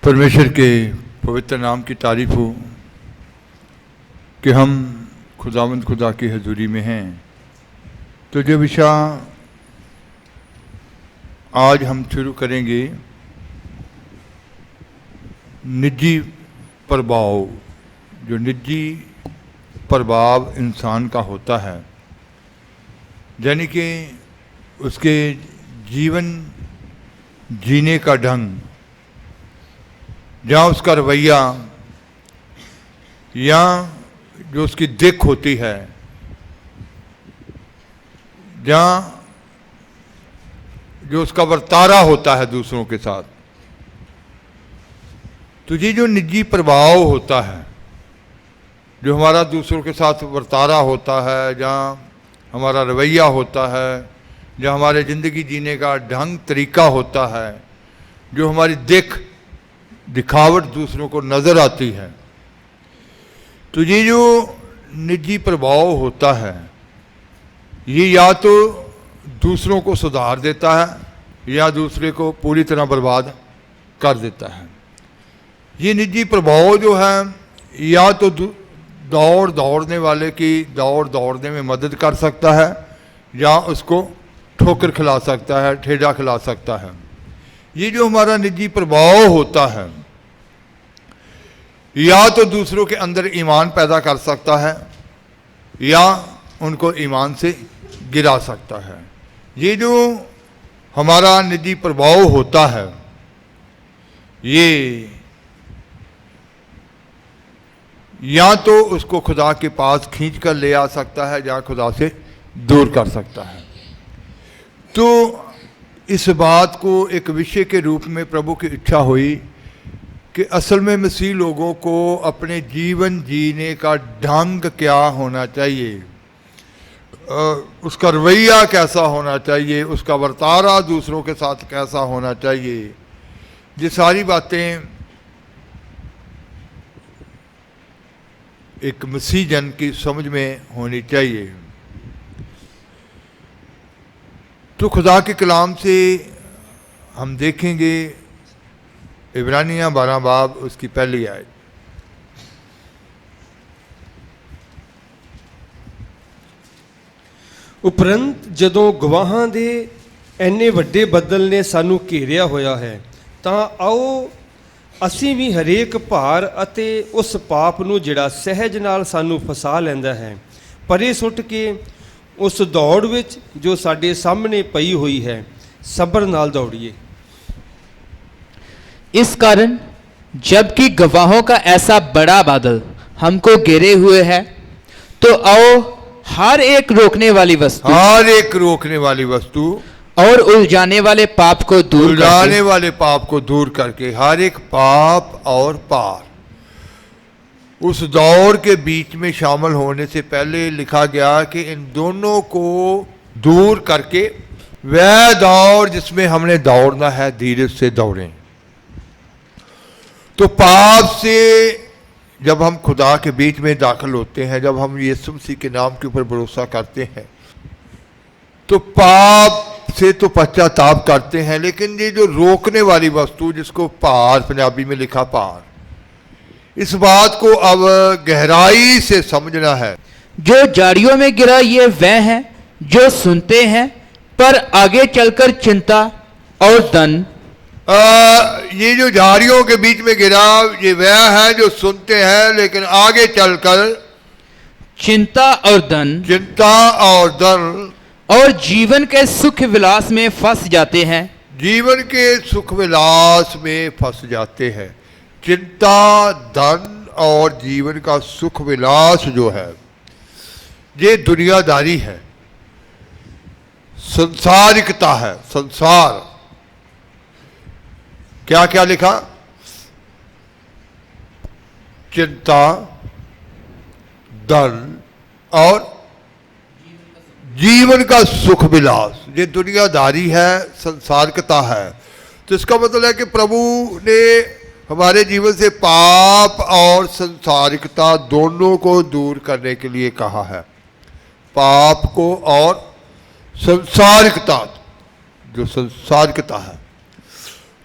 परमेश्वर के पवित्र नाम की तारीफ हो कि हम खुदावंद खुदा की हजूरी में हैं। तो जो विषय आज हम शुरू करेंगे, निजी प्रभाव, जो निजी प्रभाव इंसान का होता है, यानी कि उसके जीवन जीने का ढंग, या उसका रवैया, या जो उसकी दिख होती है, या जो उसका वर्तारा होता है दूसरों के साथ। तो ये जो निजी प्रभाव होता है, जो हमारा दूसरों के साथ वर्तारा होता है, जहाँ हमारा रवैया होता है, जो हमारे ज़िंदगी जीने का ढंग तरीका होता है, जो हमारी दिखावट दूसरों को नज़र आती है, तो ये जो निजी प्रभाव होता है, ये या तो दूसरों को सुधार देता है या दूसरे को पूरी तरह बर्बाद कर देता है। ये निजी प्रभाव जो है, या तो दौड़ने वाले की दौड़ने में मदद कर सकता है, या उसको ठोकर खिला सकता है, ठेला खिला सकता है। ये जो हमारा निजी प्रभाव होता है, या तो दूसरों के अंदर ईमान पैदा कर सकता है, या उनको ईमान से गिरा सकता है। ये जो हमारा निजी प्रभाव होता है, ये या तो उसको खुदा के पास खींच कर ले आ सकता है, या खुदा से दूर कर सकता है। तो इस बात को एक विषय के रूप में प्रभु की इच्छा हुई कि असल में मसीह लोगों को अपने जीवन जीने का ढंग क्या होना चाहिए, उसका रवैया कैसा होना चाहिए, उसका वर्तारा दूसरों के साथ कैसा होना चाहिए, ये सारी बातें एक मसीह जन की समझ में होनी चाहिए। तो खुदा के कलाम से हम देखेंगे इब्रानियाँ 12 बाब उसकी पहली आयत। उपरंत जदों गवाहां दे एने वड्डे बदल ने सानू घेरिया होया है, तां आओ ਅਸੀਂ ਵੀ ਹਰੇਕ ਭਾਰ ਅਤੇ ਉਸ ਪਾਪ ਨੂੰ ਜਿਹੜਾ ਸਹਿਜ ਨਾਲ ਸਾਨੂੰ ਫਸਾ ਲੈਂਦਾ ਹੈ, ਪਰੇ ਸੁੱਟ ਕੇ उस दौड़ विच जो साडे सामने पई हुई है सब्र नाल दौड़िए। इस कारण जबकि गवाहों का ऐसा बड़ा बादल हमको घेरे हुए है, तो आओ हर एक रोकने वाली वस्तु और उलझाने वाले पाप को दूर करके हर एक पाप और पार, उस दौड़ के बीच में शामिल होने से पहले लिखा गया कि इन दोनों को दूर करके वह दौड़ जिसमें हमने दौड़ना है धीरे से दौड़ें। तो पाप से जब हम खुदा के बीच में दाखिल होते हैं, जब हम यीशु मसीह के नाम के ऊपर भरोसा करते हैं, तो पाप से तो पश्चाताप करते हैं, लेकिन ये जो रोकने वाली वस्तु, जिसको पार पंजाबी में लिखा पार, इस बात को अब गहराई से समझना है। जो झाड़ियों में गिरा ये वह है जो सुनते हैं, पर आगे चलकर चिंता और दन। ये जो झाड़ियों के बीच में गिरा ये वह है जो सुनते हैं, लेकिन आगे चलकर चिंता और दन और जीवन के सुख विलास में फंस जाते हैं। जीवन के सुख विलास में फंस जाते हैं। चिंता, धन और जीवन का सुख विलास जो है, ये दुनियादारी है, संसारिकता है। संसार क्या क्या लिखा? चिंता, धन और जीवन का सुख विलास, ये दुनियादारी है, संसारिकता है। तो इसका मतलब है कि प्रभु ने हमारे जीवन से पाप और संसारिकता दोनों को दूर करने के लिए कहा है। पाप को और संसारिकता, जो संसारिकता है।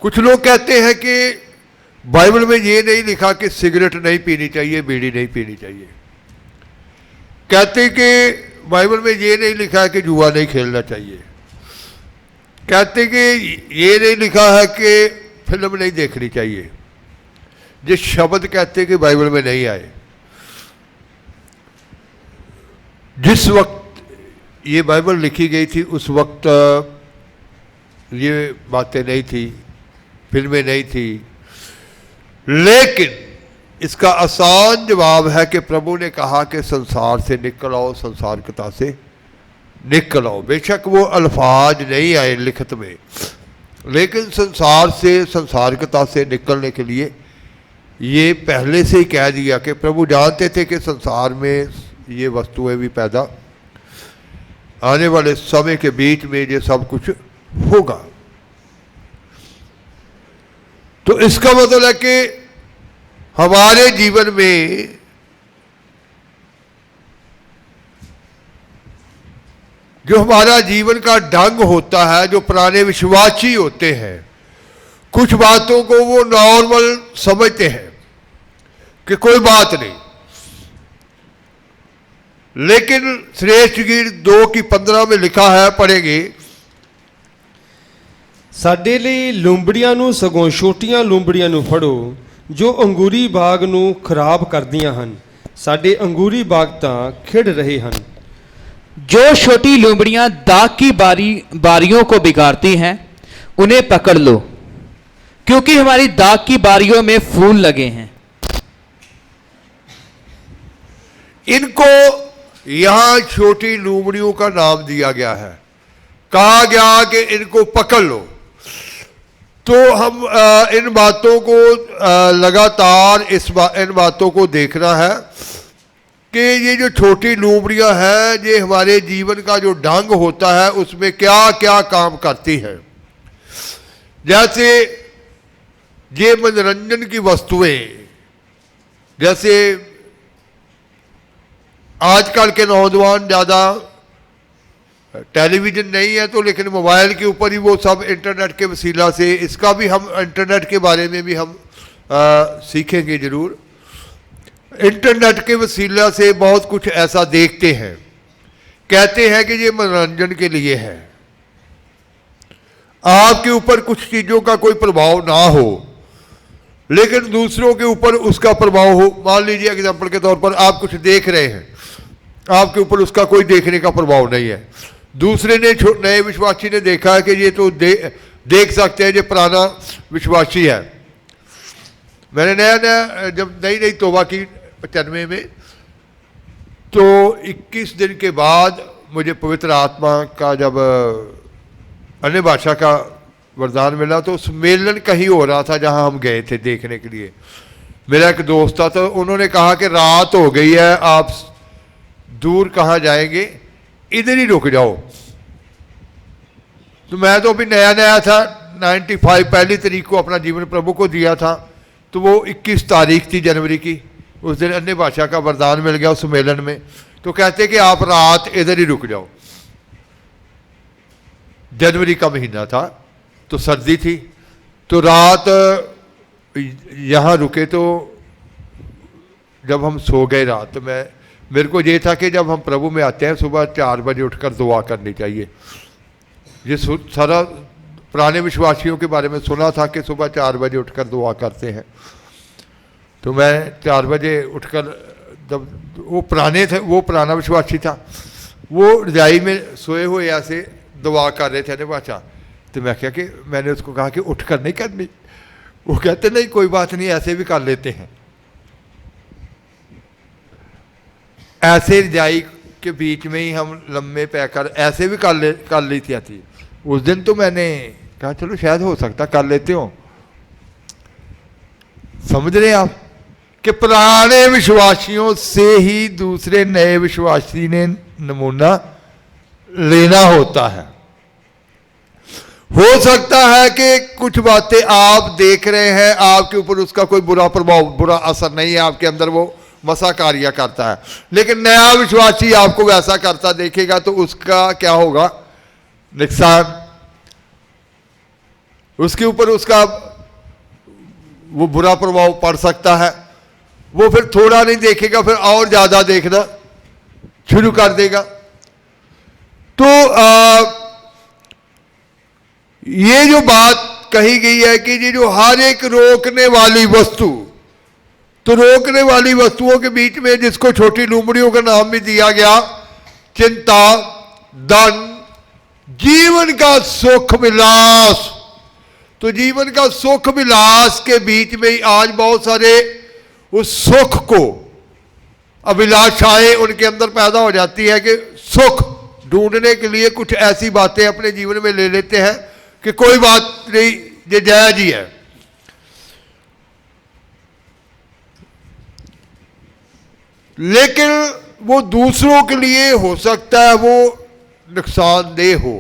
कुछ लोग कहते हैं कि बाइबल में ये नहीं लिखा कि सिगरेट नहीं पीनी चाहिए, बीड़ी नहीं पीनी चाहिए। कहते कि बाइबल में ये नहीं लिखा है कि जुआ नहीं खेलना चाहिए। कहते कि ये नहीं लिखा है कि फिल्म नहीं देखनी चाहिए। जिस शब्द कहते कि बाइबल में नहीं आए। जिस वक्त ये बाइबल लिखी गई थी उस वक्त ये बातें नहीं थी, फिल्में नहीं थी। लेकिन इसका आसान जवाब है कि प्रभु ने कहा कि संसार से निकल आओ, संसारिकता से निकल आओ। बेशक वो अल्फाज नहीं आए लिखत में, लेकिन संसार से, संसारिकता से निकलने के लिए ये पहले से ही कह दिया कि प्रभु जानते थे कि संसार में ये वस्तुएं भी पैदा, आने वाले समय के बीच में ये सब कुछ होगा। तो इसका मतलब है कि हमारे जीवन में जो हमारा जीवन का ढंग होता है, जो पुराने विश्वासी होते हैं, कुछ बातों को वो नॉर्मल समझते हैं कि कोई बात नहीं। लेकिन श्रेष्ठ गीत 2:15 में लिखा है, पढ़ेंगे। ਸਾਡੇ ਲਈ ਲੂੰਬੜੀਆਂ ਨੂੰ ਸਗੋਂ ਛੋਟੀਆਂ ਲੂੰਬੜੀਆਂ ਨੂੰ ਫੜੋ ਜੋ ਅੰਗੂਰੀ ਬਾਗ ਨੂੰ ਖਰਾਬ ਕਰਦੀਆਂ ਹਨ। ਸਾਡੇ अंगूरी बाग ਤਾਂ ਖਿੜ ਰਹੇ ਹਨ। जो छोटी लूमड़ियां दाग की बारियों को बिगाड़ती हैं, उन्हें पकड़ लो, क्योंकि हमारी दाग की बारियों में फूल लगे हैं। इनको यहां छोटी लूमड़ियों का नाम दिया गया है। कहा गया कि इनको पकड़ लो। तो हम इन बातों को लगातार इन बातों को देखना है कि ये जो छोटी लूमड़ियां हैं, ये हमारे जीवन का जो ढंग होता है उसमें क्या क्या काम करती है। जैसे ये मनोरंजन की वस्तुएं, जैसे आजकल के नौजवान ज़्यादा टेलीविज़न नहीं है तो, लेकिन मोबाइल के ऊपर ही वो सब इंटरनेट के वसीला से, इसका भी हम इंटरनेट के बारे में भी हम सीखेंगे ज़रूर। इंटरनेट के वसीला से बहुत कुछ ऐसा देखते हैं, कहते हैं कि ये मनोरंजन के लिए है। आपके ऊपर कुछ चीज़ों का कोई प्रभाव ना हो, लेकिन दूसरों के ऊपर उसका प्रभाव हो। मान लीजिए एग्जाम्पल के तौर पर आप कुछ देख रहे हैं, आपके ऊपर उसका कोई देखने का प्रभाव नहीं है। दूसरे ने, नए विश्वासी ने देखा है कि ये तो देख सकते हैं, ये पुराना विश्वासी है। मैंने नया जब नई तौबा की 95 में, तो 21 दिन के बाद मुझे पवित्र आत्मा का जब अन्य भाषा का वरदान मिला, तो सम्मेलन कहीं हो रहा था जहां हम गए थे देखने के लिए। मेरा एक दोस्त था, तो उन्होंने कहा कि रात हो गई है, आप दूर कहाँ जाएंगे, इधर ही रुक जाओ। तो मैं तो अभी नया नया था, 95 पहली तारीख को अपना जीवन प्रभु को दिया था, तो वो 21 तारीख थी जनवरी की। उस दिन अन्य भाषा का वरदान मिल गया उस सम्मेलन में। तो कहते कि आप रात इधर ही रुक जाओ। जनवरी का महीना था, तो सर्दी थी, तो रात यहाँ रुके। तो जब हम सो गए रात, तो मेरे को ये था कि जब हम प्रभु में आते हैं सुबह 4 बजे उठकर दुआ करनी चाहिए। ये सारा पुराने विश्वासियों के बारे में सुना था कि सुबह 4 बजे उठकर दुआ करते हैं। तो मैं 4 बजे उठकर, जब वो पुराना विश्वासी था, वो रजाई में सोए हुए ऐसे दुआ कर रहे थे भाषा। तो मैं क्या कि मैंने उसको कहा कि उठकर नहीं करनी। वो कहते नहीं, कोई बात नहीं, ऐसे भी कर लेते हैं। ऐसे रजाई के बीच में ही हम लम्बे पैकर ऐसे भी कर ली थी। उस दिन तो मैंने कहा चलो शायद हो सकता कर लेते हो। समझ रहे आप कि पुराने विश्वासियों से ही दूसरे नए विश्वासी ने नमूना लेना होता है। हो सकता है कि कुछ बातें आप देख रहे हैं, आपके ऊपर उसका कोई बुरा प्रभाव, बुरा असर नहीं है, आपके अंदर वो मसा कार्य करता है। लेकिन नया विश्वासी आपको वैसा करता देखेगा तो उसका क्या होगा, नुकसान। उसके ऊपर उसका वो बुरा प्रभाव पड़ सकता है। वो फिर थोड़ा नहीं देखेगा, फिर और ज़्यादा देखना शुरू कर देगा। तो ये जो बात कही गई है कि ये जो हर एक रोकने वाली वस्तु, तो रोकने वाली वस्तुओं के बीच में जिसको छोटी लूमड़ियों का नाम भी दिया गया, चिंता, धन, जीवन का सुख विलास। तो जीवन का सुख विलास के बीच में ही आज बहुत सारे उस सुख को अभिलाषाएं उनके अंदर पैदा हो जाती है कि सुख ढूंढने के लिए कुछ ऐसी बातें अपने जीवन में ले लेते हैं कि कोई बात नहीं, ये जायज ही है। लेकिन वो दूसरों के लिए हो सकता है वो नुकसानदेह हो।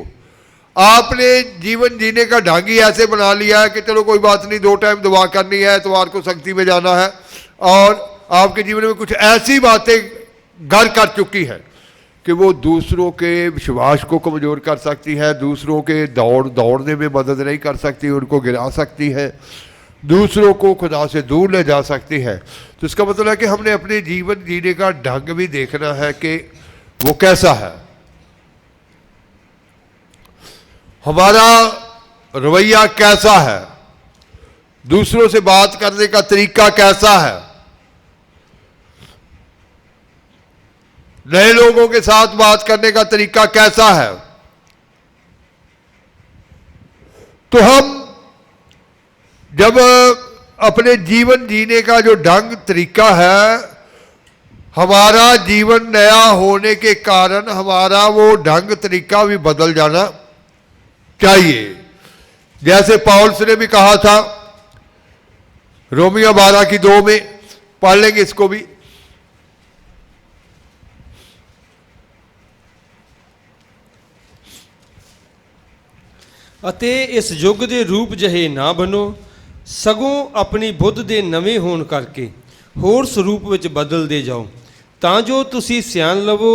आपने जीवन जीने का ढंग ही ऐसे बना लिया है कि चलो कोई बात नहीं, 2 टाइम दुआ करनी है, इतवार को सख्ती में जाना है, और आपके जीवन में कुछ ऐसी बातें घर कर चुकी है कि वो दूसरों के विश्वास को कमज़ोर कर सकती है, दूसरों के दौड़ने में मदद नहीं कर सकती, उनको गिरा सकती है, दूसरों को खुदा से दूर ले जा सकती है। तो इसका मतलब है कि हमने अपने जीवन जीने का ढंग भी देखना है कि वो कैसा है, हमारा रवैया कैसा है, दूसरों से बात करने का तरीका कैसा है, नए लोगों के साथ बात करने का तरीका कैसा है। तो हम जब अपने जीवन जीने का जो ढंग तरीका है, हमारा जीवन नया होने के कारण हमारा वो ढंग तरीका भी बदल जाना चाहिए। जैसे पौलुस ने भी कहा था, रोमियो 12:2 में पढ़ लेंगे इसको भी। ਅਤੇ ਇਸ ਯੁੱਗ ਦੇ ਰੂਪ ਜਿਹੇ ਨਾ ਬਣੋ, ਸਗੋਂ ਆਪਣੀ ਬੁੱਧ ਦੇ ਨਵੇਂ ਹੋਣ ਕਰਕੇ ਹੋਰ ਸਰੂਪ ਵਿੱਚ ਬਦਲਦੇ ਜਾਓ, ਤਾਂ ਜੋ ਤੁਸੀਂ ਸਿਆਣ ਲਵੋ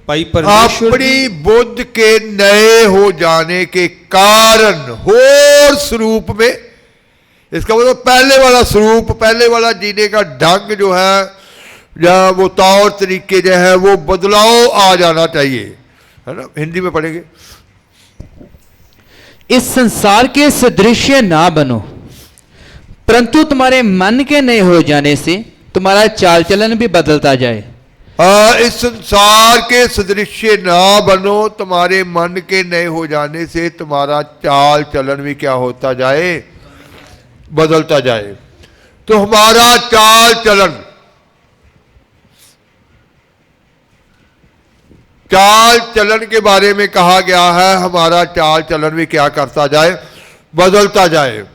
ਭਾਈ परमेश्वर अपनी बुद्ध के नए हो जाने के कारण होर स्वरूप में, इसका मतलब पहले वाला स्वरूप, पहले वाला जीने का ढंग जो है या वो तौर तरीके जो है वो बदलाव आ जाना चाहिए, है ना। हिंदी में पढ़ेंगे। इस संसार के सदृश्य ना बनो, परंतु तुम्हारे मन के नए हो जाने से तुम्हारा चाल चलन भी बदलता जाए। इस संसार के सदृश्य ना बनो, तुम्हारे मन के नए हो जाने से तुम्हारा चाल चलन भी क्या होता जाए, बदलता जाए। तो हमारा चाल चलन, चाल चलन के बारे में कहा गया है, हमारा चाल चलन भी क्या करता जाए, बदलता जाए।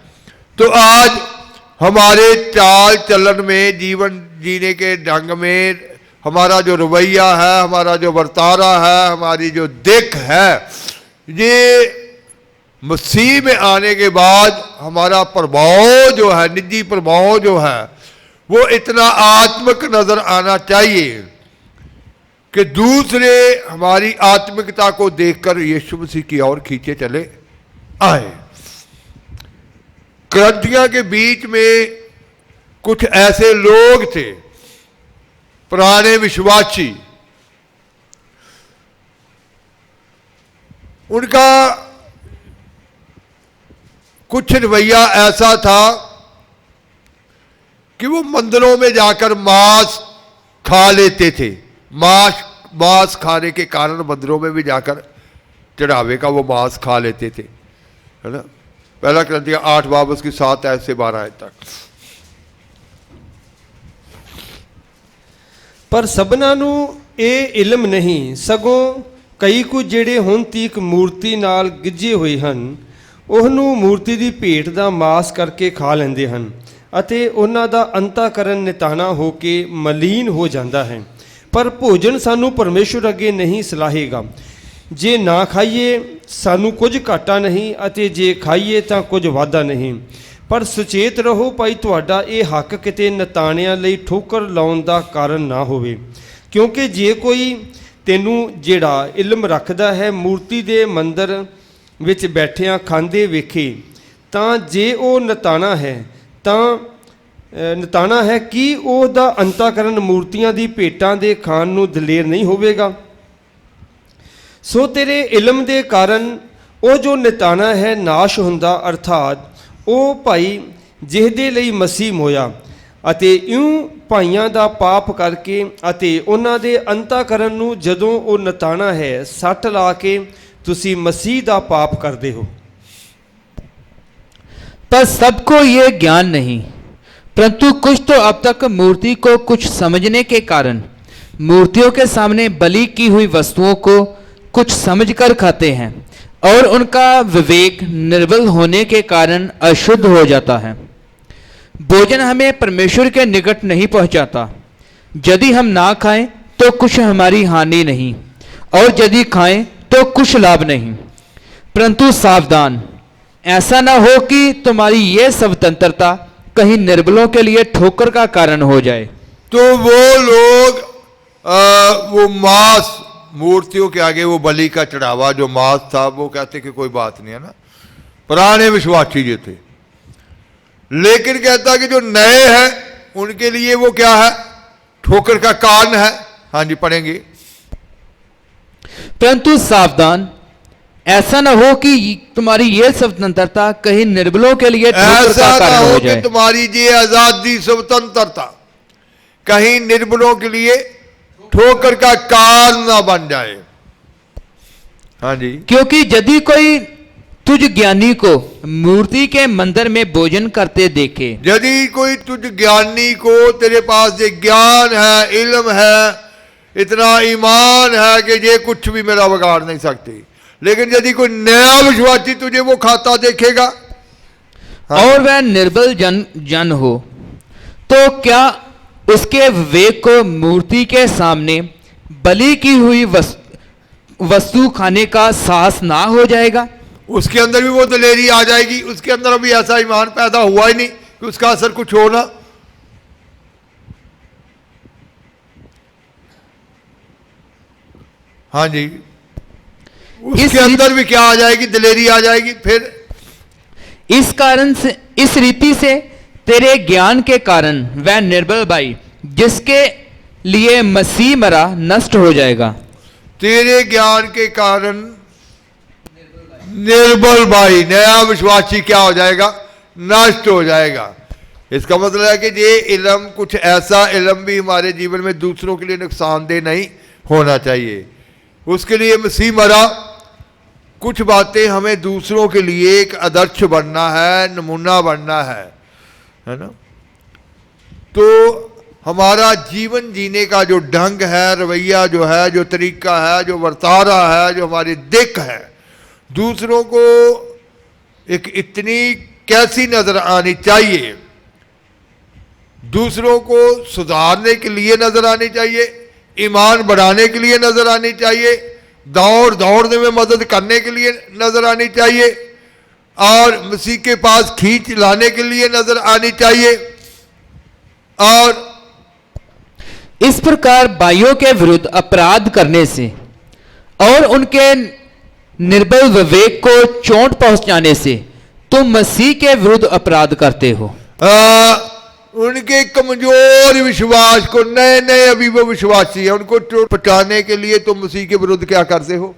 तो आज हमारे चाल चलन में, जीवन जीने के ढंग में, हमारा जो रवैया है, हमारा जो वर्तारा है, हमारी जो दिख है, ये मसीह में आने के बाद हमारा प्रभाव जो है, निजी प्रभाव जो है, वो इतना आत्मिक नजर आना चाहिए कि दूसरे हमारी आत्मिकता को देखकर यीशु मसीह की ओर खींचे चले आए। करंथिया के बीच में कुछ ऐसे लोग थे, पुराने विश्वासी, उनका कुछ रवैया ऐसा था कि वो मंदिरों में जाकर मांस खा लेते थे। मांस खाने के कारण मंदिरों में भी जाकर चढ़ावे का वो मांस खा लेते थे, है ना। पहला करंथिया 8:7 से 12 तक। ਪਰ ਸਭਨਾਂ ਨੂੰ ਇਹ ਇਲਮ ਨਹੀਂ, ਸਗੋਂ ਕਈ ਕੁ ਜਿਹੜੇ ਹੁਣ ਤੀਕ ਮੂਰਤੀ ਨਾਲ ਗਿੱਝੇ ਹੋਏ ਹਨ, ਉਹਨੂੰ ਮੂਰਤੀ ਦੀ ਭੇਟ ਦਾ ਮਾਸ ਕਰਕੇ ਖਾ ਲੈਂਦੇ ਹਨ, ਅਤੇ ਉਹਨਾਂ ਦਾ ਅੰਤःਕਰਨ ਨਿਤਾਣਾ ਹੋ ਕੇ ਮਲੀਨ ਹੋ ਜਾਂਦਾ ਹੈ। ਪਰ ਭੋਜਨ ਸਾਨੂੰ ਪਰਮੇਸ਼ਵਰ ਅੱਗੇ ਨਹੀਂ ਸਲਾਹੇਗਾ। ਜੇ ਨਾ ਖਾਈਏ ਸਾਨੂੰ ਕੁਝ ਘਾਟਾ ਨਹੀਂ, ਅਤੇ ਜੇ ਖਾਈਏ ਤਾਂ ਕੁਝ ਵਾਧਾ ਨਹੀਂ। ਪਰ ਸੁਚੇਤ ਰਹੋ ਭਾਈ, ਤੁਹਾਡਾ ਇਹ ਹੱਕ ਕਿਤੇ ਨਤਾਣਿਆਂ ਲਈ ਠੋਕਰ ਲਾਉਣ ਦਾ ਕਾਰਨ ਨਾ ਹੋਵੇ। ਕਿਉਂਕਿ ਜੇ ਕੋਈ ਤੈਨੂੰ ਜਿਹੜਾ ਇਲਮ ਰੱਖਦਾ ਹੈ ਮੂਰਤੀ ਦੇ ਮੰਦਰ ਵਿੱਚ ਬੈਠਿਆਂ ਖਾਂਦੇ ਵੇਖੇ, ਤਾਂ ਜੇ ਉਹ ਨਤਾਣਾ ਹੈ ਤਾਂ ਨਿਤਾਣਾ ਹੈ, ਕੀ ਉਹਦਾ ਅੰਤःਕਰਨ ਮੂਰਤੀਆਂ ਦੀ ਭੇਟਾਂ ਦੇ ਖਾਣ ਨੂੰ ਦਲੇਰ ਨਹੀਂ ਹੋਵੇਗਾ? ਸੋ ਤੇਰੇ ਇਲਮ ਦੇ ਕਾਰਨ ਉਹ ਜੋ ਨਿਤਾਣਾ ਹੈ ਨਾਸ਼ ਹੁੰਦਾ, ਅਰਥਾਤ ਉਹ ਭਾਈ ਜਿਹਦੇ ਲਈ ਮਸੀਹ ਹੋਇਆ ਅਤੇ ਇਉਂ ਭਾਈਆਂ ਦਾ ਪਾਪ ਕਰਕੇ ਅਤੇ ਉਹਨਾਂ ਦੇ ਅੰਤःਕਰਨ ਨੂੰ ਜਦੋਂ ਉਹ ਨਿਤਾਣਾ ਹੈ ਸੱਟ ਲਾ ਕੇ ਤੁਸੀਂ ਮਸੀਹ ਦਾ ਪਾਪ ਕਰਦੇ ਹੋ। पर सबको ये ज्ञान नहीं, परंतु कुछ तो अब तक मूर्ति को कुछ समझने के कारण मूर्तियों के सामने बलि की हुई वस्तुओं को कुछ समझकर खाते हैं और उनका विवेक निर्बल होने के कारण अशुद्ध हो जाता है। भोजन हमें परमेश्वर के निकट नहीं पहुंचाता। यदि हम ना खाएं तो कुछ हमारी हानि नहीं, और यदि खाएं तो कुछ लाभ नहीं। परंतु सावधान, ऐसा ना हो कि तुम्हारी ये स्वतंत्रता कहीं निर्बलों के लिए ठोकर का कारण हो जाए। तो वो लोग वो मांस, मूर्तियों के आगे वो बलि का चढ़ावा जो मांस था, वो कहते कि कोई बात नहीं है ना, पुराने विश्वासी ये थे। लेकिन कहता कि जो नए हैं उनके लिए वो क्या है? ठोकर का कारण है। हाँ जी, पढ़ेंगे। परंतु सावधान, ऐसा न हो कि तुम्हारी ये स्वतंत्रता कहीं निर्बलों के लिए ठोकर ऐसा का ना कारण हो हो कि जाए। तुम्हारी ये आजादी स्वतंत्रता कहीं निर्बलों के लिए ठोकर का कारण ना बन जाए। हाँ जी, क्योंकि यदि कोई तुझ ज्ञानी को मूर्ति के मंदिर में भोजन करते देखे, यदि कोई तुझ ज्ञानी को, तेरे पास ये ज्ञान है, इल्म है, इतना ईमान है कि ये कुछ भी मेरा बिगाड़ नहीं सकती, लेकिन यदि कोई नया विश्वासी तुझे वो खाता देखेगा, हाँ, और वह निर्बल जन हो, तो क्या उसके विवेक को मूर्ति के सामने बलि की हुई वस्तु खाने का साहस ना हो जाएगा? उसके अंदर भी वो दलेरी आ जाएगी। उसके अंदर अभी ऐसा ईमान पैदा हुआ ही नहीं कि उसका असर कुछ हो ना। हाँ जी, उसके अंदर भी क्या आ जाएगी? दलेरी आ जाएगी। फिर इस कारण से, इस रीति से तेरे ज्ञान के कारण वह निर्बल भाई जिसके लिए मसीह मरा नष्ट हो जाएगा। तेरे ज्ञान के कारण निर्बल भाई, नया विश्वासी क्या हो जाएगा? नष्ट हो जाएगा। इसका मतलब है कि ये इल्म, कुछ ऐसा इल्म भी हमारे जीवन में दूसरों के लिए नुकसानदेह नहीं होना चाहिए। उसके लिए मसीह मरा। कुछ बातें हमें दूसरों के लिए एक आदर्श बनना है, नमूना बनना है ना। तो हमारा जीवन जीने का जो ढंग है, रवैया जो है, जो तरीका है, जो वर्तारा है, जो हमारी दिख है, दूसरों को एक इतनी कैसी नजर आनी चाहिए, दूसरों को सुधारने के लिए नजर आनी चाहिए, ईमान बढ़ाने के लिए नजर आनी चाहिए, दौड़ने में मदद करने के लिए नजर आनी चाहिए, और मसीह के पास खींच लाने के लिए नजर आनी चाहिए। और इस प्रकार भाइयों के विरुद्ध अपराध करने से और उनके निर्बल विवेक को चोट पहुंचाने से तुम मसीह के विरुद्ध अपराध करते हो। उनके कमजोर विश्वास को, नए नए अभी वो विश्वासी है, उनको चोट पहुंचाने के लिए तुम मसीह के विरुद्ध क्या करते हो?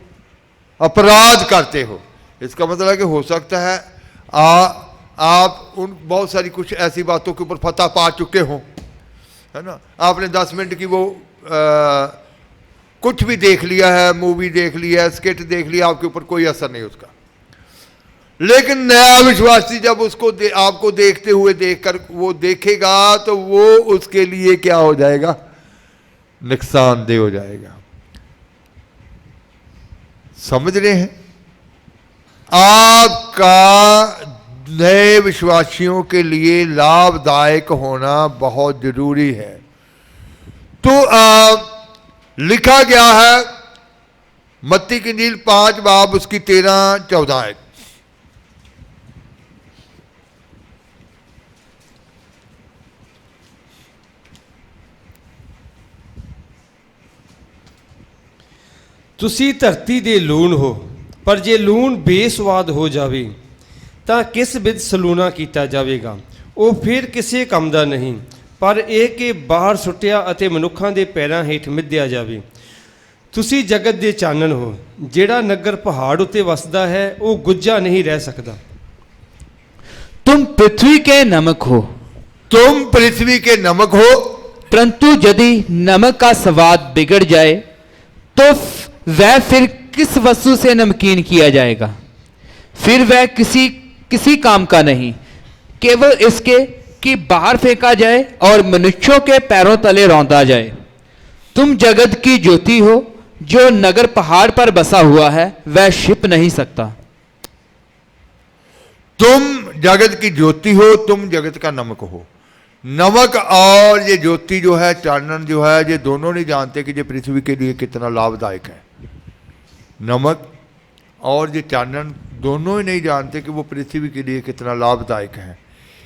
अपराध करते हो। इसका मतलब है कि हो सकता है आप उन बहुत सारी कुछ ऐसी बातों के ऊपर फतह पा चुके हो, है ना। आपने 10 मिनट की वो कुछ भी देख लिया है, मूवी देख लिया है, स्किट देख लिया, आपके ऊपर कोई असर नहीं उसका। लेकिन नया विश्वासी जब उसको आपको देखते हुए देखकर वो देखेगा तो वो उसके लिए क्या हो जाएगा? नुकसानदेह हो जाएगा। समझ रहे हैं? आपका नए विश्वासियों के लिए लाभदायक होना बहुत जरूरी है। तो लिखा गया है मत्ती की इंजील 5 बाब उसकी 13-14 आयत। ਤੁਸੀਂ ਧਰਤੀ ਦੇ ਲੂਣ ਹੋ, ਪਰ ਜੇ ਲੂਣ ਬੇਸਵਾਦ ਹੋ ਜਾਵੇ ਤਾਂ ਕਿਸ ਵਿਧ ਸਲੂਣਾ ਕੀਤਾ ਜਾਵੇਗਾ? ਉਹ ਫਿਰ ਕਿਸੇ ਕੰਮ ਦਾ ਨਹੀਂ, ਪਰ ਇਹ ਕਿ ਬਾਹਰ ਸੁੱਟਿਆ ਅਤੇ ਮਨੁੱਖਾਂ ਦੇ ਪੈਰਾਂ ਹੇਠ ਮਿੱਧਿਆ ਜਾਵੇ। ਤੁਸੀਂ ਜਗਤ ਦੇ ਚਾਨਣ ਹੋ। ਜਿਹੜਾ ਨਗਰ ਪਹਾੜ ਉੱਤੇ ਵਸਦਾ ਹੈ ਉਹ ਗੁੱਝਾ ਨਹੀਂ ਰਹਿ ਸਕਦਾ। तुम पृथ्वी के नमक हो, तुम पृथ्वी के नमक हो, परंतु यदि नमक का स्वाद बिगड़ जाए तो वह फिर किस वस्तु से नमकीन किया जाएगा? फिर वह किसी काम का नहीं, केवल इसके कि बाहर फेंका जाए और मनुष्यों के पैरों तले रौंदा जाए। तुम जगत की ज्योति हो। जो नगर पहाड़ पर बसा हुआ है वह छिप नहीं सकता। तुम जगत की ज्योति हो, तुम जगत का नमक हो। नमक और ये ज्योति जो है, चानन जो है, ये दोनों नहीं जानते कि ये पृथ्वी के लिए कितना लाभदायक है। नमक और ये चानन दोनों ही नहीं जानते कि वो पृथ्वी के लिए कितना लाभदायक है।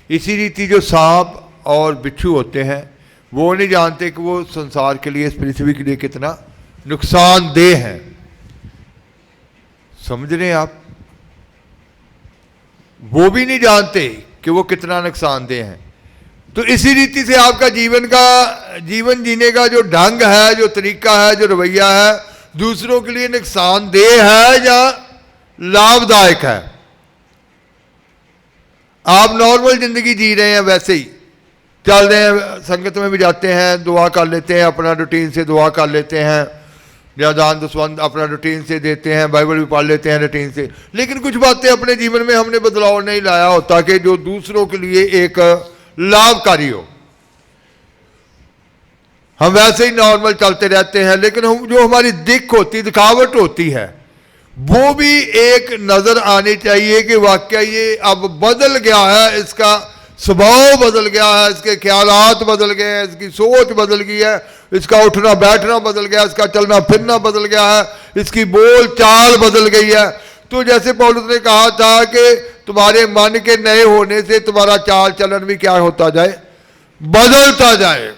इसी रीति जो सांप और बिच्छू होते हैं वो नहीं जानते कि वो संसार के लिए, इस पृथ्वी के लिए कितना नुकसानदेह है। समझ रहे हैं आप? वो भी नहीं जानते कि वो कितना नुकसानदेह है। तो इसी रीति से आपका जीवन जीने का जो ढंग है, जो तरीका है, जो रवैया है, दूसरों के लिए नुकसानदेह है या लाभदायक है। आप नॉर्मल जिंदगी जी रहे हैं, वैसे ही चल रहे हैं, संगत में भी जाते हैं, दुआ कर लेते हैं, अपना रूटीन से दुआ कर लेते हैं, या दान दसवंत अपना रूटीन से देते हैं, बाइबल भी पढ़ लेते हैं रूटीन से, लेकिन कुछ बातें अपने जीवन में हमने बदलाव नहीं लाया होता कि जो दूसरों के लिए एक लाभकारी हो। हम वैसे ही नॉर्मल चलते रहते हैं, लेकिन हम जो हमारी दिखावट होती है वो भी एक नजर आनी चाहिए कि वाकई ये अब बदल गया है, इसका स्वभाव बदल गया है, इसके ख्यालात बदल गए हैं, इसकी सोच बदल गई है, इसका उठना बैठना बदल गया, इसका चलना फिरना बदल गया है, इसकी बोल चाल बदल गई है। तो जैसे पौलुस ने कहा था कि तुम्हारे मन के नए होने से तुम्हारा चाल चलन भी क्या होता जाए, बदलता जाए।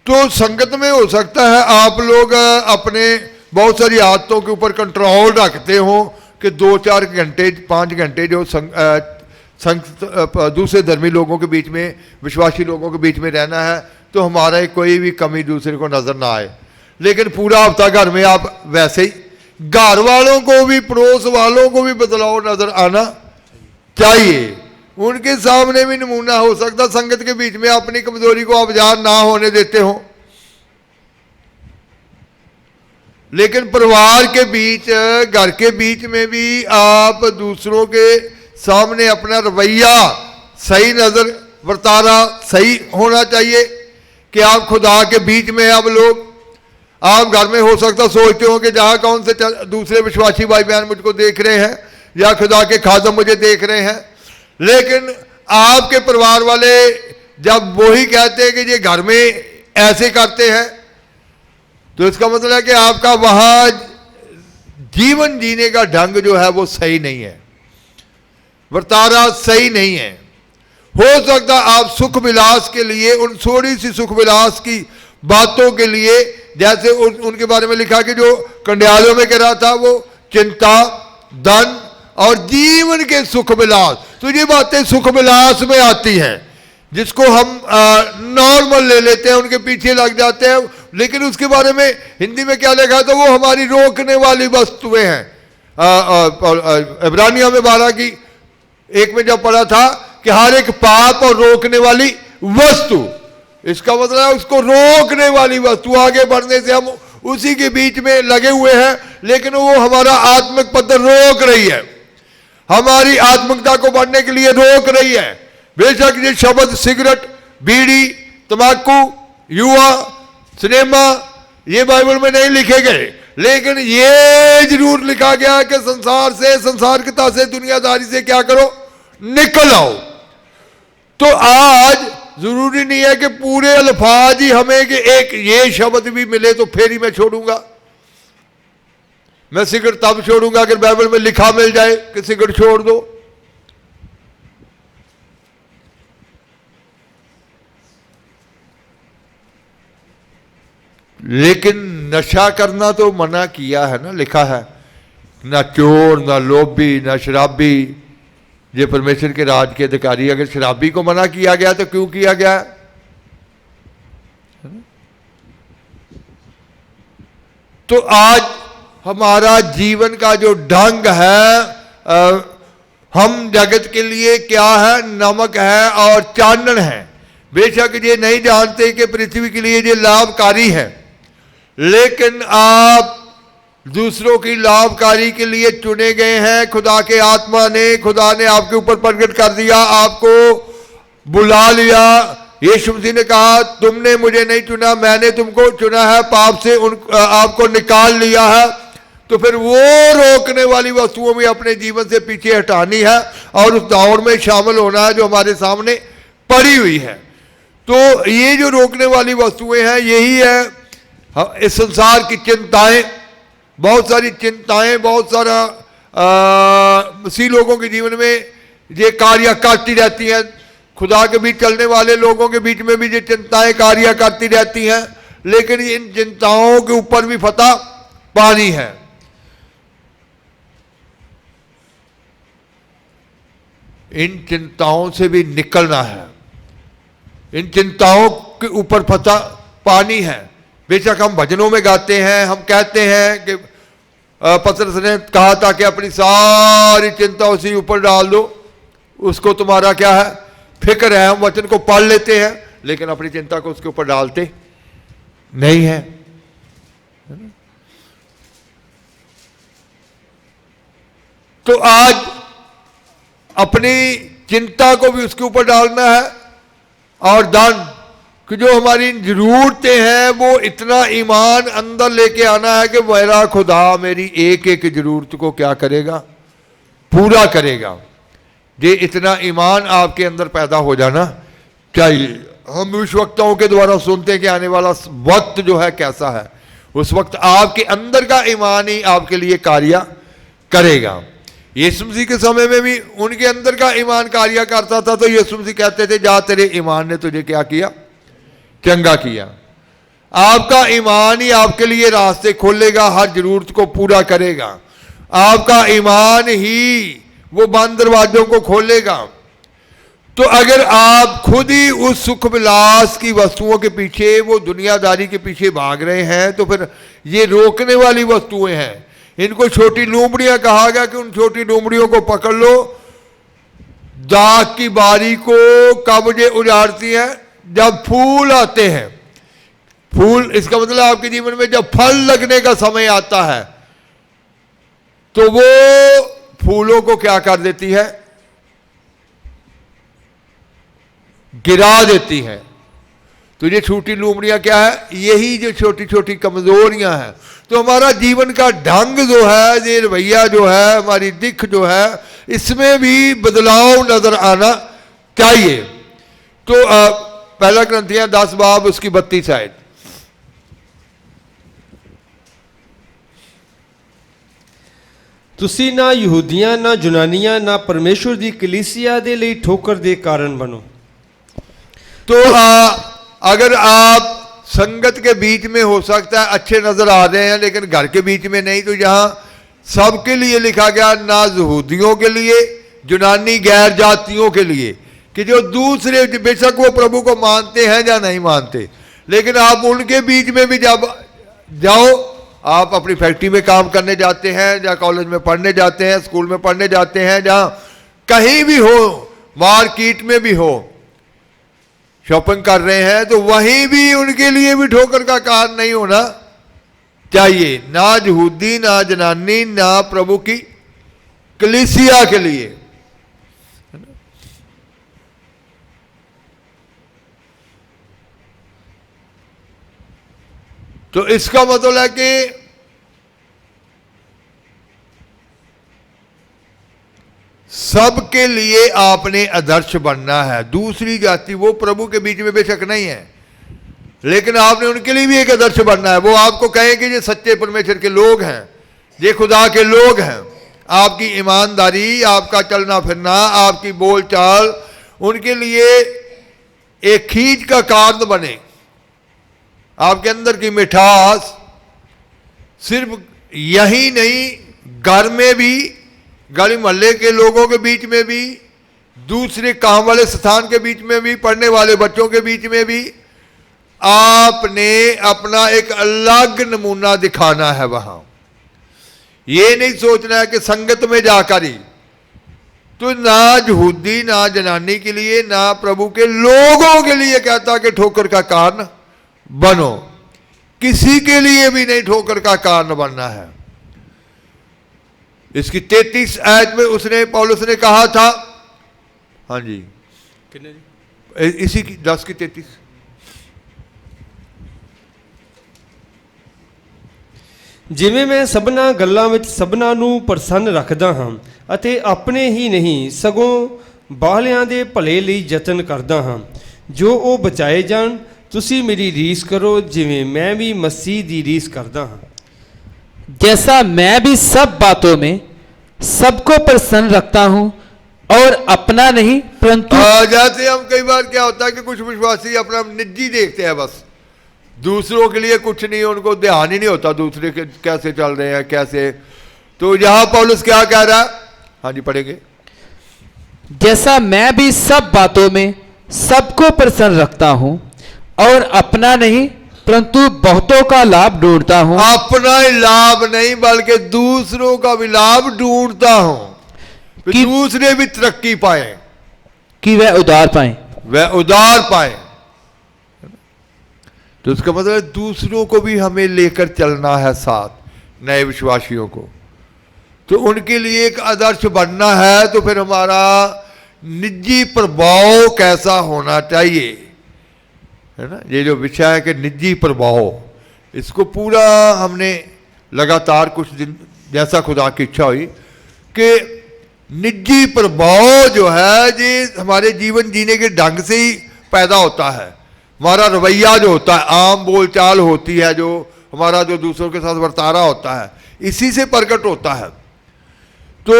तो संगत में हो सकता है आप लोग अपने बहुत सारी आदतों के ऊपर कंट्रोल रखते हो कि 2-4 घंटे 5 घंटे जो दूसरे धर्मी लोगों के बीच में, विश्वासी लोगों के बीच में रहना है, तो हमारा कोई भी कमी दूसरे को नजर ना आए। लेकिन पूरा हफ्ता घर में आप वैसे ही, घर वालों को भी, पड़ोस वालों को भी बदलाव नजर आना चाहिए। उनके सामने भी नमूना हो सकता, संगत के बीच में अपनी कमजोरी को आप जान ना होने देते हो, लेकिन परिवार के बीच, घर के बीच में भी आप दूसरों के सामने अपना रवैया सही नजर, वर्तारा सही होना चाहिए कि आप खुदा के बीच में। अब लोग, आप घर में हो सकता सोचते हो कि जहाँ कौन से दूसरे विश्वासी भाई बहन मुझको देख रहे हैं या खुदा के खादम मुझे देख रहे हैं, लेकिन आपके परिवार वाले जब वही कहते हैं कि ये घर में ऐसे करते हैं, तो इसका मतलब है कि आपका वहां जीवन जीने का ढंग जो है वो सही नहीं है, वर्तारा सही नहीं है। हो सकता आप सुख विलास के लिए, उन थोड़ी सी सुख विलास की बातों के लिए, जैसे उनके बारे में लिखा कि जो कंड्यालों में कह रहा था वो चिंता, धन और जीवन के सुख विलास, तो ये बातें सुख विलास में आती हैं जिसको हम नॉर्मल ले लेते हैं, उनके पीछे लग जाते हैं। लेकिन उसके बारे में हिंदी में क्या लिखा है, तो वो हमारी रोकने वाली वस्तुएं हैं। इब्रानियों में 12 की 1 में जब पढ़ा था कि हर एक पाप और रोकने वाली वस्तु, इसका मतलब है उसको रोकने वाली वस्तु, आगे बढ़ने से हम उसी के बीच में लगे हुए हैं, लेकिन वो हमारा आत्मिक पद रोक रही है, हमारी आत्मिकता को बढ़ने के लिए रोक रही है। बेशक ये शब्द सिगरेट, बीड़ी, तंबाकू, युवा, सिनेमा ये बाइबल में नहीं लिखे गए, लेकिन ये जरूर लिखा गया है कि संसार से, संसारिकता से, दुनियादारी से क्या करो, निकल आओ। तो आज जरूरी नहीं है कि पूरे अल्फाज ही हमें कि एक ये शब्द भी मिले तो फिर ही मैं छोड़ूंगा। मैं सिगरेट तब छोड़ूंगा अगर बाइबल में लिखा मिल जाए कि सिगरेट छोड़ दो। लेकिन नशा करना तो मना किया है ना, लिखा है, ना चोर, ना लोभी, ना शराबी, ये परमेश्वर के राज के अधिकारी। अगर शराबी को मना किया गया तो क्यों किया गया? तो आज हमारा जीवन का जो ढंग है, हम जगत के लिए क्या है? नमक है और चानन है। बेशक ये नहीं जानते कि पृथ्वी के लिए ये लाभकारी है, लेकिन आप दूसरों की लाभकारी के लिए चुने गए हैं। खुदा के आत्मा ने, खुदा ने आपके ऊपर प्रकट कर दिया, आपको बुला लिया। यीशु मसीह ने कहा तुमने मुझे नहीं चुना, मैंने तुमको चुना है, पाप से आपको निकाल लिया है। तो फिर वो रोकने वाली वस्तुओं में अपने जीवन से पीछे हटानी है और उस दौड़ में शामिल होना है जो हमारे सामने पड़ी हुई है। तो ये जो रोकने वाली वस्तुएं हैं, यही है इस संसार की चिंताएं। बहुत सारी चिंताएं, बहुत सारा मसीह लोगों के जीवन में ये कार्य करती रहती हैं। खुदा के बीच चलने वाले लोगों के बीच में भी ये चिंताएं कार्य करती रहती हैं, लेकिन इन चिंताओं के ऊपर भी फतह पानी है। इन चिंताओं से भी निकलना है, इन चिंताओं के ऊपर फतह पानी है। बेशक हम भजनों में गाते हैं, हम कहते हैं कि पतरस ने कहा था कि अपनी सारी चिंता उसी ऊपर डाल दो, उसको तुम्हारा क्या है? फिक्र है। हम वचन को पढ़ लेते हैं लेकिन अपनी चिंता को उसके ऊपर डालते नहीं है। तो आज अपनी चिंता को भी उसके ऊपर डालना है और दान कि जो हमारी जरूरतें हैं वो इतना ईमान अंदर लेके आना है कि मेरा खुदा मेरी एक एक जरूरत को क्या करेगा? पूरा करेगा। ये इतना ईमान आपके अंदर पैदा हो जाना चाहिए। हम भविष्यवक्ताओं के द्वारा सुनते हैं कि आने वाला वक्त जो है कैसा है। उस वक्त आपके अंदर का ईमान ही आपके लिए कार्य करेगा। यीशु मसीह के समय में भी उनके अंदर का ईमान कार्य करता था, तो यीशु मसीह कहते थे जा तेरे ईमान ने तुझे क्या किया? चंगा किया। आपका ईमान ही आपके लिए रास्ते खोलेगा, हर जरूरत को पूरा करेगा। आपका ईमान ही वो बंद दरवाजों को खोलेगा। तो अगर आप खुद ही उस सुख विलास की वस्तुओं के पीछे, वो दुनियादारी के पीछे भाग रहे हैं, तो फिर ये रोकने वाली वस्तुएं हैं। इनको छोटी लोमड़ियां कहा गया कि उन छोटी लोमड़ियों को पकड़ लो। दाग की बारी को कब ये उजाड़ती है? जब फूल आते हैं। फूल, इसका मतलब आपके जीवन में जब फल लगने का समय आता है तो वो फूलों को क्या कर देती है? गिरा देती है। तो ये छोटी लोमड़ियां क्या है? यही जो छोटी छोटी कमजोरियां हैं। तो हमारा जीवन का ढंग जो है, ये रवैया जो है, हमारी दिख जो है, इसमें भी बदलाव नजर आना चाहिए। तो पहला ग्रंथियां 10 बाब उसकी 32 आयत। ਤੁਸੀਂ ਨਾ ਯਹੂਦੀਆਂ ਨਾ ਜਨਾਨੀਆਂ ਨਾ ਪਰਮੇਸ਼ਵਰ ਦੀ ਕਲੀਸਿया ਦੇ ਲਈ ਠੋਕਰ ਦੇ ਕਾਰਨ बनो। तो अगर आप संगत के बीच में हो सकता है अच्छे नजर आ रहे हैं लेकिन घर के बीच में नहीं, तो यहाँ सबके लिए लिखा गया, ना यहूदियों के लिए, यूनानी गैर जातियों के लिए, कि जो दूसरे बेशक वो प्रभु को मानते हैं या नहीं मानते, लेकिन आप उनके बीच में भी जब जाओ, आप अपनी फैक्ट्री में काम करने जाते हैं या कॉलेज में पढ़ने जाते हैं, स्कूल में पढ़ने जाते हैं, जहाँ कहीं भी हो, मार्केट में भी हो, शॉपिंग कर रहे हैं, तो वहीं भी उनके लिए भी ठोकर का कारण नहीं होना चाहिए। ना यहूदी, ना जनानी, ना प्रभु की कलीसिया के लिए। तो इसका मतलब है कि सबके लिए आपने आदर्श बनना है। दूसरी जाति वो प्रभु के बीच में बेशक नहीं है, लेकिन आपने उनके लिए भी एक आदर्श बनना है। वो आपको कहें कि ये सच्चे परमेश्वर के लोग हैं, ये खुदा के लोग हैं। आपकी ईमानदारी, आपका चलना फिरना, आपकी बोलचाल उनके लिए एक खींच का कारण बने। आपके अंदर की मिठास सिर्फ यही नहीं, घर में भी गली मोहल्ले के लोगों के बीच में भी, दूसरे काम वाले स्थान के बीच में भी, पढ़ने वाले बच्चों के बीच में भी आपने अपना एक अलग नमूना दिखाना है। वहां ये नहीं सोचना है कि संगत में जाकर ही, तो ना यहूदी ना जनानी के लिए ना प्रभु के लोगों के लिए कहता कि ठोकर का कारण बनो, किसी के लिए भी नहीं ठोकर का कारण बनना है। इसकी 33 आयत में उसने पौलुस ने कहा था, हाँ जी इसी की 10 की 33, ਜਿਵੇਂ ਮੈਂ ਸਭਨਾ ਗੱਲਾਂ ਵਿੱਚ ਸਭਨਾਂ ਨੂੰ ਪ੍ਰਸੰਨ ਰੱਖਦਾ ਹਾਂ ਅਤੇ ਆਪਣੇ ਹੀ ਨਹੀਂ ਸਗੋਂ ਬਾਹਲਿਆਂ ਦੇ ਭਲੇ ਲਈ ਯਤਨ ਕਰਦਾ ਹਾਂ, ਜੋ ਉਹ ਬਚਾਏ ਜਾਣ। ਤੁਸੀਂ ਮੇਰੀ ਰੀਸ ਕਰੋ ਜਿਵੇਂ ਮੈਂ ਵੀ ਮਸੀਹ ਦੀ ਰੀਸ ਕਰਦਾ ਹਾਂ। जैसा मैं भी सब बातों में सबको प्रसन्न रखता हूं और अपना नहीं परंतु जैसे हम कई बार क्या होता है कि कुछ विश्वासी अपना निजी देखते हैं, बस दूसरों के लिए कुछ नहीं, उनको ध्यान ही नहीं होता दूसरे के कैसे चल रहे हैं कैसे। तो यहां पौलुस क्या कह रहा है, हाँ जी पढ़ेंगे। जैसा मैं भी सब बातों में सबको प्रसन्न रखता हूं और अपना नहीं परंतु बहुतों का लाभ ढूंढता हूं। अपना ही लाभ नहीं बल्कि दूसरों का भी लाभ ढूंढता हूं कि दूसरे भी तरक्की पाए, कि वह उदार पाए, वह उदार पाए। तो इसका मतलब है दूसरों को भी हमें लेकर चलना है साथ, नए विश्वासियों को, तो उनके लिए एक आदर्श बनना है। तो फिर हमारा निजी प्रभाव कैसा होना चाहिए, है ना। ये जो विषय है कि निजी प्रभाव, इसको पूरा हमने लगातार कुछ दिन, जैसा खुदा की इच्छा हुई, कि निजी प्रभाव जो है ये हमारे जीवन जीने के ढंग से ही पैदा होता है। हमारा रवैया जो होता है, आम बोलचाल होती है, जो हमारा जो दूसरों के साथ बर्तारा होता है, इसी से प्रकट होता है। तो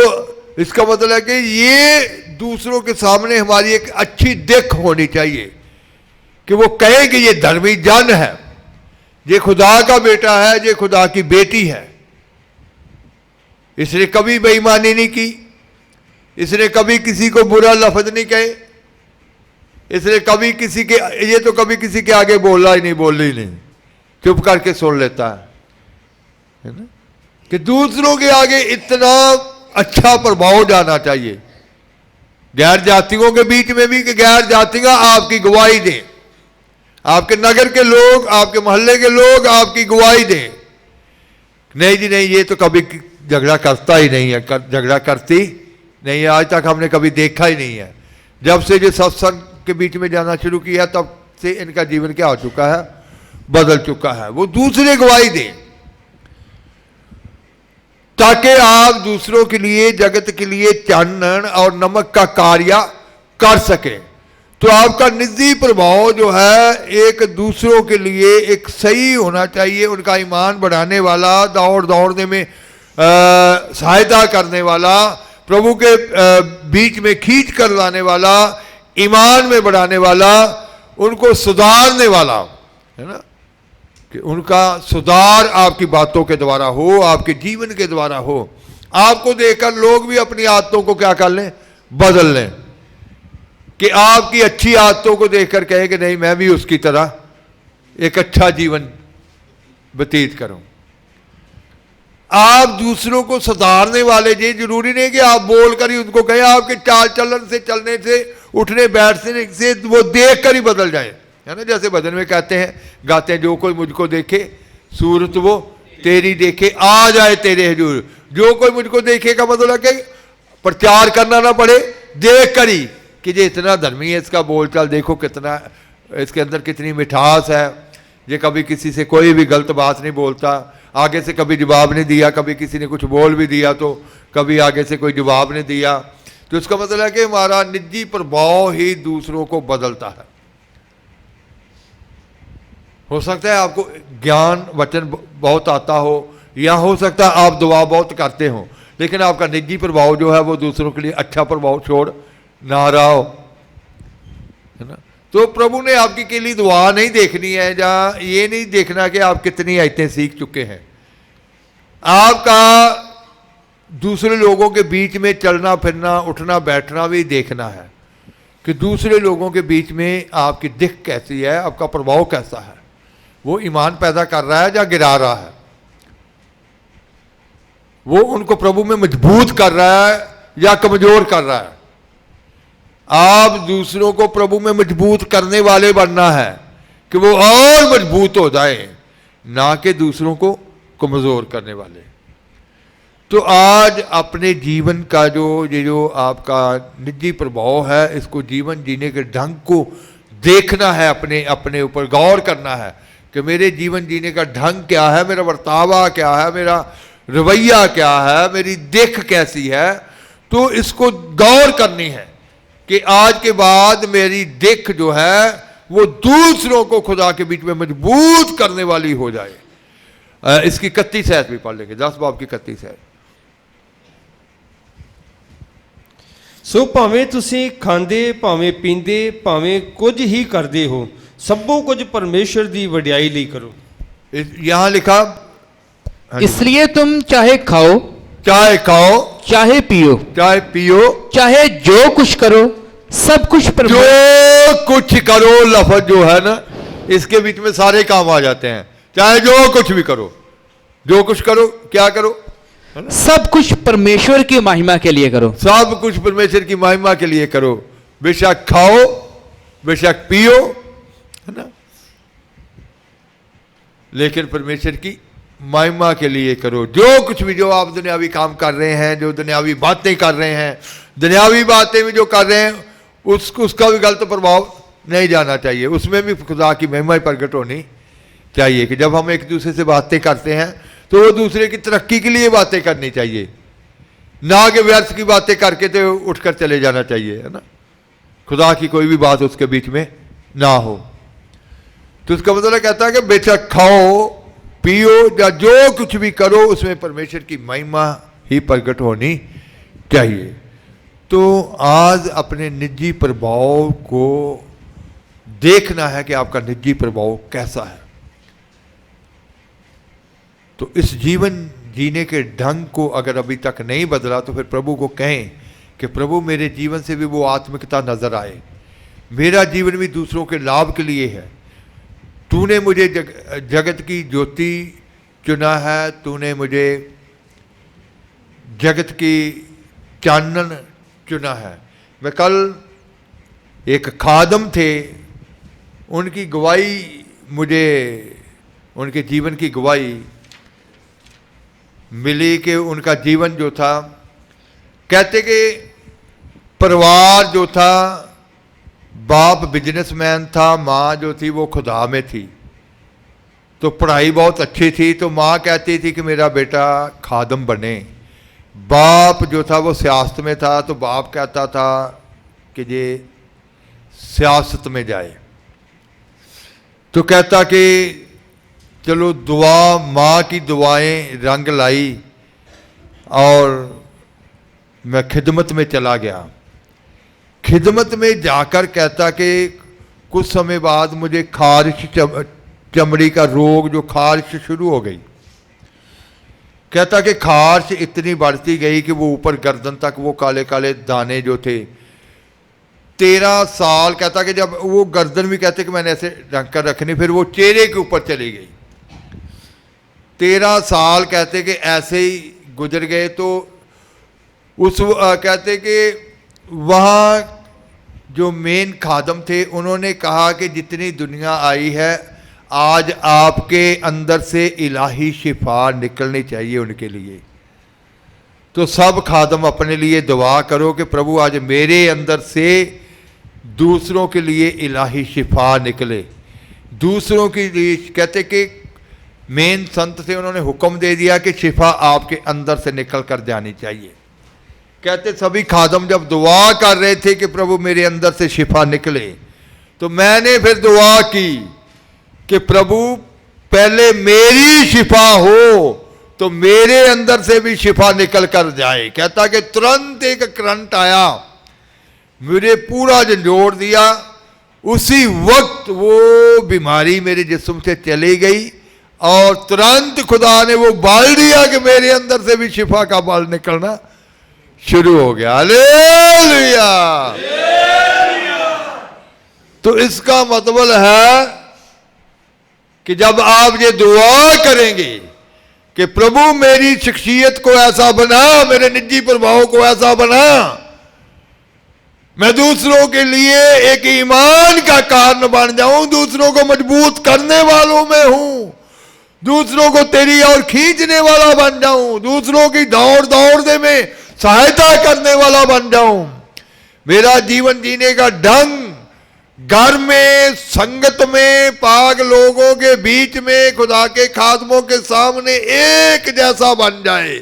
इसका मतलब है कि ये दूसरों के सामने हमारी एक अच्छी दिख होनी चाहिए कि वो कहे कि ये धर्मी जन है, ये खुदा का बेटा है, ये खुदा की बेटी है, इसने कभी बेईमानी नहीं की, इसने कभी किसी को बुरा लफ्ज नहीं कहे, इसने कभी किसी के, ये तो कभी किसी के आगे बोला ही नहीं, चुप करके सुन लेता है ना। कि दूसरों के आगे इतना अच्छा प्रभाव जाना चाहिए, गैर जातियों के बीच में भी, कि गैर जातियां आपकी गवाही दें, आपके नगर के लोग, आपके मोहल्ले के लोग आपकी गवाही दें। नहीं जी नहीं, ये तो कभी झगड़ा करता ही नहीं है, झगड़ा करती नहीं है, आज तक हमने कभी देखा ही नहीं है। जब से जो सत्संग के बीच में जाना शुरू किया तब से इनका जीवन क्या हो चुका है, बदल चुका है। वो दूसरे गवाही दें ताकि आप दूसरों के लिए, जगत के लिए चानन और नमक का कार्य कर सके। तो आपका निजी प्रभाव जो है एक दूसरों के लिए एक सही होना चाहिए, उनका ईमान बढ़ाने वाला, दौड़ने में सहायता करने वाला, प्रभु के बीच में खींच कर लाने वाला, ईमान में बढ़ाने वाला, उनको सुधारने वाला, है ना। कि उनका सुधार आपकी बातों के द्वारा हो, आपके जीवन के द्वारा हो। आपको देखकर लोग भी अपनी आदतों को क्या कर लें, बदल लें, कि आपकी अच्छी आदतों को देखकर कहे कि नहीं मैं भी उसकी तरह एक अच्छा जीवन व्यतीत करूं। आप दूसरों को सुधारने वाले, ये जरूरी नहीं कि आप बोलकर ही उनको कहें, आपके चाल चलन से, चलने से, उठने बैठने से वो देख कर ही बदल जाए, है ना। जैसे भजन में कहते हैं, गाते हैं, जो कोई मुझको देखे सूरत वो तेरी देखे आ जाए तेरे हुजूर। जो कोई मुझको देखे का मतलब है कि प्रचार करना ना पड़े, देख कर ही कि ये इतना धर्मी है, इसका बोलचाल देखो कितना, इसके अंदर कितनी मिठास है, ये कभी किसी से कोई भी गलत बात नहीं बोलता, आगे से कभी जवाब नहीं दिया, कभी किसी ने कुछ बोल भी दिया तो कभी आगे से कोई जवाब नहीं दिया। तो इसका मतलब है कि हमारा निजी प्रभाव ही दूसरों को बदलता है। हो सकता है आपको ज्ञान वचन बहुत आता हो, या हो सकता है आप दुआ बहुत करते हो, लेकिन आपका निजी प्रभाव जो है वो दूसरों के लिए अच्छा प्रभाव छोड़ ना रहा हो, है ना। तो प्रभु ने आपकी के लिए दुआ नहीं देखनी है, जहाँ ये नहीं देखना कि आप कितनी आयतें सीख चुके हैं। आपका दूसरे लोगों के बीच में चलना फिरना उठना बैठना भी देखना है कि दूसरे लोगों के बीच में आपकी दिख कैसी है, आपका प्रभाव कैसा है, वो ईमान पैदा कर रहा है या गिरा रहा है, वो उनको प्रभु में मजबूत कर रहा है या कमजोर कर रहा है। आप दूसरों को प्रभु में मजबूत करने वाले बनना है कि वो और मजबूत हो जाए, ना कि दूसरों को कमजोर करने वाले। तो आज अपने जीवन का जो आपका निजी प्रभाव है, इसको जीवन जीने के ढंग को देखना है, अपने ऊपर गौर करना है कि मेरे जीवन जीने का ढंग क्या है, मेरा बर्तावा क्या है, मेरा रवैया क्या है, मेरी देख कैसी है। तो इसको गौर करनी है कि आज के बाद मेरी देख जो है वो दूसरों को खुदा के बीच में मजबूत करने वाली हो जाए। इसकी 31 आयत भी पढ़ लेंगे, 10 बाब की 31 आयत। ਸੋ ਭਾਵੇਂ ਤੁਸੀਂ ਖਾਂਦੇ ਭਾਵੇਂ ਪੀਂਦੇ ਭਾਵੇਂ ਕੁਝ ਹੀ ਕਰਦੇ ਹੋ, ਸਭੋ ਕੁਝ ਪਰਮੇਸ਼ਰ ਦੀ ਵਡਿਆਈ ਲਈ ਕਰੋ। यहाँ लिखा, इसलिए तुम चाहे खाओ चाहे खाओ चाहे पियो चाहे जो कुछ करो सब कुछ जो कुछ करो, लफ्ज जो है ना इसके बीच में सारे काम आ जाते हैं। चाहे जो कुछ भी करो, जो कुछ करो, क्या करो, सब कुछ परमेश्वर की महिमा के लिए करो। सब कुछ परमेश्वर की महिमा के लिए करो। बेशक खाओ बेशक पियो, है ना, लेकिन परमेश्वर की महिमा के लिए करो। जो कुछ भी, जो आप दुनियावी काम कर रहे हैं, जो दुनियावी बातें कर रहे हैं, दुनियावी बातें भी जो कर रहे हैं, उसका भी गलत प्रभाव नहीं जाना चाहिए। उसमें भी खुदा की महिमा प्रकट होनी चाहिए कि जब हम एक दूसरे से बातें करते हैं तो वो दूसरे की तरक्की के लिए बातें करनी चाहिए, ना कि व्यर्थ की बातें करके तो उठकर चले जाना चाहिए, है ना। खुदा की कोई भी बात उसके बीच में ना हो। तो उसका मतलब कहता है कि बेशक खाओ पियो या जो कुछ भी करो, उसमें परमेश्वर की महिमा ही प्रकट होनी चाहिए। तो आज अपने निजी प्रभाव को देखना है कि आपका निजी प्रभाव कैसा है। तो इस जीवन जीने के ढंग को अगर अभी तक नहीं बदला तो फिर प्रभु को कहें कि प्रभु मेरे जीवन से भी वो आत्मिकता नजर आए, मेरा जीवन भी दूसरों के लाभ के लिए है। तूने मुझे जगत की ज्योति चुना है, तूने मुझे जगत की चानन चुना है। मैं कल एक खादम थे, उनकी गवाही मुझे, उनके जीवन की गवाही मिली कि उनका जीवन जो था, कहते कि परिवार जो था, बाप बिजनेसमैन था, माँ जो थी वो खुदा में थी, तो पढ़ाई बहुत अच्छी थी। तो माँ कहती थी कि मेरा बेटा खादम बने। बाप जो था वो सियासत में था, तो बाप कहता था कि ये सियासत में जाए। तो कहता कि चलो दुआ, माँ की दुआएं रंग लाई और मैं खिदमत में चला गया। खिदमत में जाकर कहता कि कुछ समय बाद मुझे खारिश, चमड़ी का रोग, जो खारिश शुरू हो गई। कहता कि खारिश इतनी बढ़ती गई कि वो ऊपर गर्दन तक वो काले काले दाने जो थे। 13 साल कहता कि जब वो गर्दन भी कहते कि मैंने ऐसे ढंग कर रखनी, फिर वो चेहरे के ऊपर चली गई। 13 साल कहते कि ऐसे ही गुजर गए। तो उस कहते कि वहाँ जो मेन खादम थे उन्होंने कहा कि जितनी दुनिया आई है, आज आपके अंदर से इलाही शिफा निकलनी चाहिए उनके लिए। तो सब खादम अपने लिए दुआ करो कि प्रभु आज मेरे अंदर से दूसरों के लिए इलाही शिफा निकले। दूसरों के लिए, कहते कि मेन संत थे, उन्होंने हुक्म दे दिया कि शिफा आपके अंदर से निकल कर जानी चाहिए। कहते सभी खादम जब दुआ कर रहे थे कि प्रभु मेरे अंदर से शिफा निकले, तो मैंने फिर दुआ की कि प्रभु पहले मेरी शिफा हो तो मेरे अंदर से भी शिफा निकल कर जाए। कहता कि तुरंत एक करंट आया, मुझे पूरा झंझोड़ दिया। उसी वक्त वो बीमारी मेरे जिस्म से चली गई और तुरंत खुदा ने वो बाल दिया कि मेरे अंदर से भी शिफा का बाल निकलना शुरू हो गया। हालेलुया। तो इसका मतलब है कि जब आप ये दुआ करेंगे कि प्रभु मेरी शख्सियत को ऐसा बना, मेरे निजी प्रभाव को ऐसा बना, मैं दूसरों के लिए एक ईमान का कारण बन जाऊं, दूसरों को मजबूत करने वालों में हूं, दूसरों को तेरी ओर खींचने वाला बन जाऊं, दूसरों की दौड़ में सहायता करने वाला बन जाऊं। मेरा जीवन जीने का ढंग घर में, संगत में, पाक लोगों के बीच में, खुदा के खादमों के सामने एक जैसा बन जाए।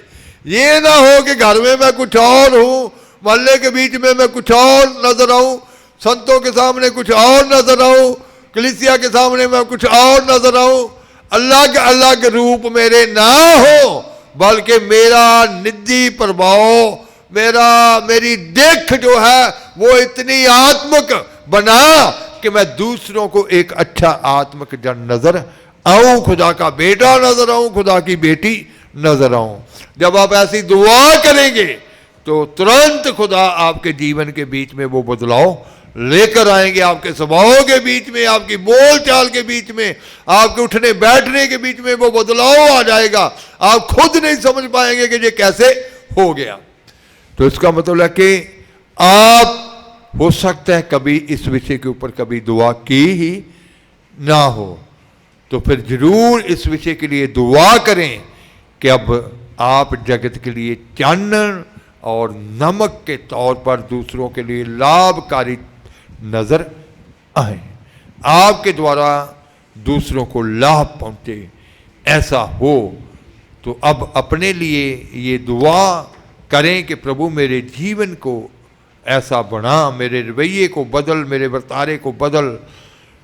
ये ना हो कि घर में मैं कुछ और हूं, मोहल्ले के बीच में मैं कुछ और नजर आऊं, संतों के सामने कुछ और नजर आऊं, कलीसिया के सामने मैं कुछ और नजर आऊं। अलग अलग रूप मेरे ना हो, बल्कि मेरा निजी प्रभाव, मेरी देख जो है वो इतनी आत्मिक बना कि मैं दूसरों को एक अच्छा आत्मिक जन नजर आऊं, खुदा का बेटा नजर आऊं, खुदा की बेटी नजर आऊं। जब आप ऐसी दुआ करेंगे तो तुरंत खुदा आपके जीवन के बीच में वो बदलाव लेकर आएंगे, आपके स्वभाव के बीच में, आपकी बोलचाल के बीच में, आपके उठने बैठने के बीच में वो बदलाव आ जाएगा। आप खुद नहीं समझ पाएंगे कि ये कैसे हो गया। तो इसका मतलब है कि आप हो सकता है कभी इस विषय के ऊपर कभी दुआ की ही ना हो, तो फिर जरूर इस विषय के लिए दुआ करें कि अब आप जगत के लिए चानन और नमक के तौर पर दूसरों के लिए लाभकारी नजर आए, आपके द्वारा दूसरों को लाभ पहुंचे, ऐसा हो। तो अब अपने लिए ये दुआ करें कि प्रभु मेरे जीवन को ऐसा बना, मेरे रवैये को बदल, मेरे वर्तारे को बदल,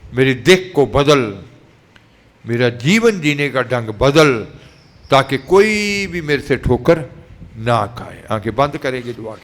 मेरी दिख को बदल, मेरा जीवन जीने का ढंग बदल, ताकि कोई भी मेरे से ठोकर ना खाए। आंखें बंद करेंगे दुआ।